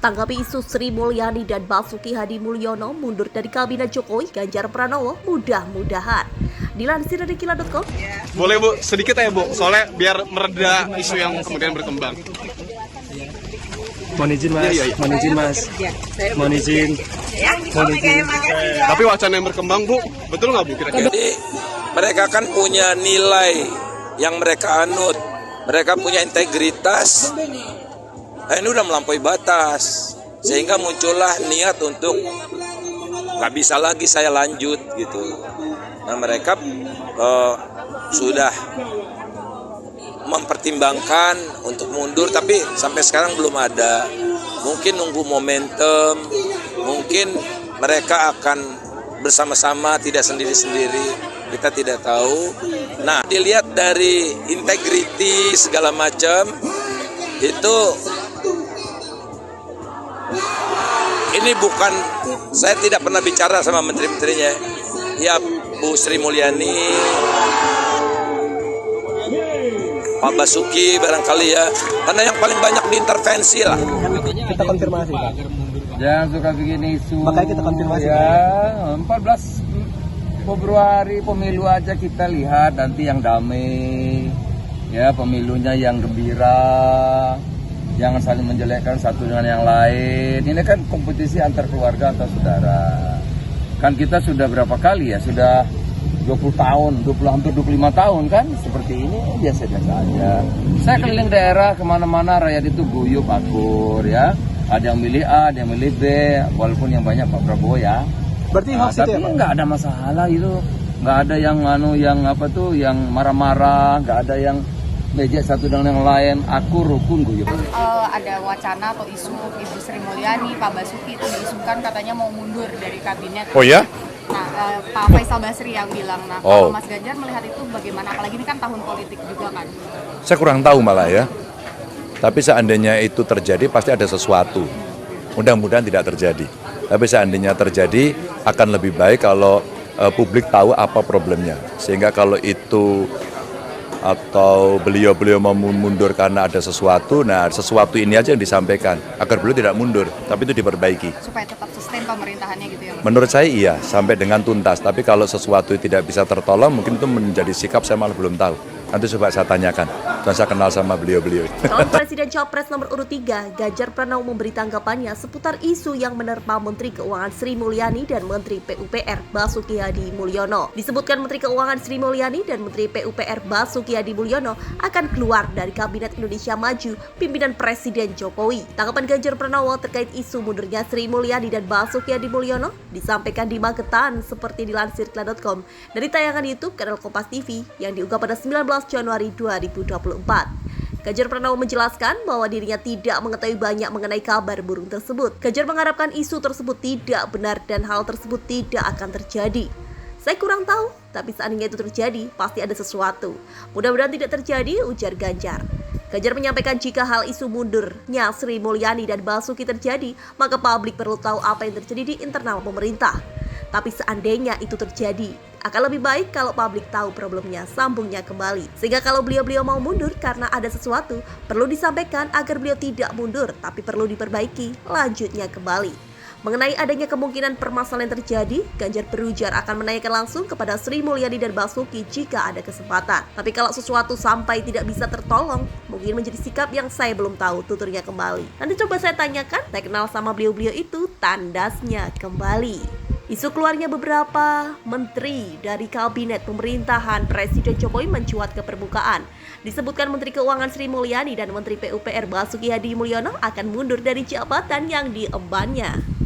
Tanggapi isu Sri Mulyani dan Basuki Hadi Mulyono mundur dari kabinet Jokowi, Ganjar Pranowo mudah-mudahan. Dilansir dari Kila.com. Boleh Bu, sedikit ya Bu, soalnya biar mereda isu yang kemudian berkembang. Mohon izin Mas, Iya. mohon izin Mas, mohon izin. Tapi wacana yang berkembang Bu, betul nggak Bu kira-kira? Jadi mereka kan punya nilai yang mereka anut, mereka punya integritas. Nah, ini udah melampaui batas, sehingga muncullah niat untuk nggak bisa lagi saya lanjut gitu. Nah mereka sudah mempertimbangkan untuk mundur, tapi sampai sekarang belum ada. Mungkin nunggu momentum, mungkin mereka akan bersama-sama, tidak sendiri-sendiri. Kita tidak tahu. Nah, dilihat dari integriti segala macam, itu ini bukan, saya tidak pernah bicara sama menteri-menterinya. Ya Bu Sri Mulyani, Pak Basuki barangkali ya, karena yang paling banyak diintervensi lah. Kita konfirmasi Pak. Jangan suka bikin isu. Makanya kita konfirmasi. Ya, 14 Februari pemilu aja kita lihat nanti yang damai. Ya, pemilunya yang gembira. Jangan saling menjelekkan satu dengan yang lain. Ini kan kompetisi antar keluarga atau saudara. Kan kita sudah berapa kali ya? Sudah 20 tahun, hampir 25 tahun kan? Seperti ini biasa-biasa aja. Saya keliling daerah kemana-mana, rakyat itu guyup akur ya. Ada yang milih A, ada yang milih B, walaupun yang banyak Pak Prabowo ya. Berarti hoax itu Tapi ya Pak? nggak ada masalah itu. Nggak ada yang marah-marah, nggak ada yang mejek satu dengan yang lain, akur, rukun, guyup. Ada wacana atau isu Ibu Sri Mulyani, Pak Basuki itu diisukan katanya mau mundur dari kabinet. Oh ya? Nah, Pak Faisal Basri yang bilang. Nah, kalau Mas Ganjar melihat itu bagaimana? Apalagi ini kan tahun politik juga kan. Saya kurang tahu malah ya. Tapi seandainya itu terjadi pasti ada sesuatu. Mudah-mudahan tidak terjadi. Tapi seandainya terjadi akan lebih baik kalau publik tahu apa problemnya. Sehingga kalau itu atau beliau mau mundur karena ada sesuatu, nah sesuatu ini aja yang disampaikan agar beliau tidak mundur, tapi itu diperbaiki. Supaya tetap sustain pemerintahannya gitu ya Mas? Menurut saya iya, sampai dengan tuntas. Tapi kalau sesuatu tidak bisa tertolong, mungkin itu menjadi sikap saya malah belum tahu. Nanti coba saya tanyakan, dan saya kenal sama beliau-beliau. Calon Presiden Capres nomor urut 3, Ganjar Pranowo memberi tanggapannya seputar isu yang menerpa Menteri Keuangan Sri Mulyani dan Menteri PUPR Basuki Hadi Mulyono. Disebutkan Menteri Keuangan Sri Mulyani dan Menteri PUPR Basuki Hadi Mulyono akan keluar dari Kabinet Indonesia Maju pimpinan Presiden Jokowi. Tanggapan Ganjar Pranowo terkait isu mundurnya Sri Mulyani dan Basuki Hadi Mulyono disampaikan di Magetan seperti dilansir Kila.com dari tayangan YouTube kanal Kompas TV yang diunggah pada 19 Januari 2024. Ganjar Pranowo menjelaskan bahwa dirinya tidak mengetahui banyak mengenai kabar burung tersebut. Ganjar mengharapkan isu tersebut tidak benar dan hal tersebut tidak akan terjadi. Saya kurang tahu, tapi seandainya itu terjadi, pasti ada sesuatu. Mudah-mudahan tidak terjadi, ujar Ganjar. Ganjar menyampaikan jika hal isu mundurnya Sri Mulyani dan Basuki terjadi, maka publik perlu tahu apa yang terjadi di internal pemerintah. Tapi seandainya itu terjadi, akan lebih baik kalau publik tahu problemnya, sambungnya kembali. Sehingga kalau beliau mau mundur karena ada sesuatu, perlu disampaikan agar beliau tidak mundur, tapi perlu diperbaiki, lanjutnya kembali. Mengenai adanya kemungkinan permasalahan terjadi, Ganjar berujar akan menanyakan langsung kepada Sri Mulyani dan Basuki jika ada kesempatan. Tapi kalau sesuatu sampai tidak bisa tertolong, mungkin menjadi sikap yang saya belum tahu, tuturnya kembali. Nanti coba saya tanyakan, saya kenal sama beliau-beliau itu, tandasnya kembali. Isu keluarnya beberapa menteri dari kabinet pemerintahan Presiden Jokowi mencuat ke permukaan. Disebutkan Menteri Keuangan Sri Mulyani dan Menteri PUPR Basuki Hadi Mulyono akan mundur dari jabatan yang diembannya.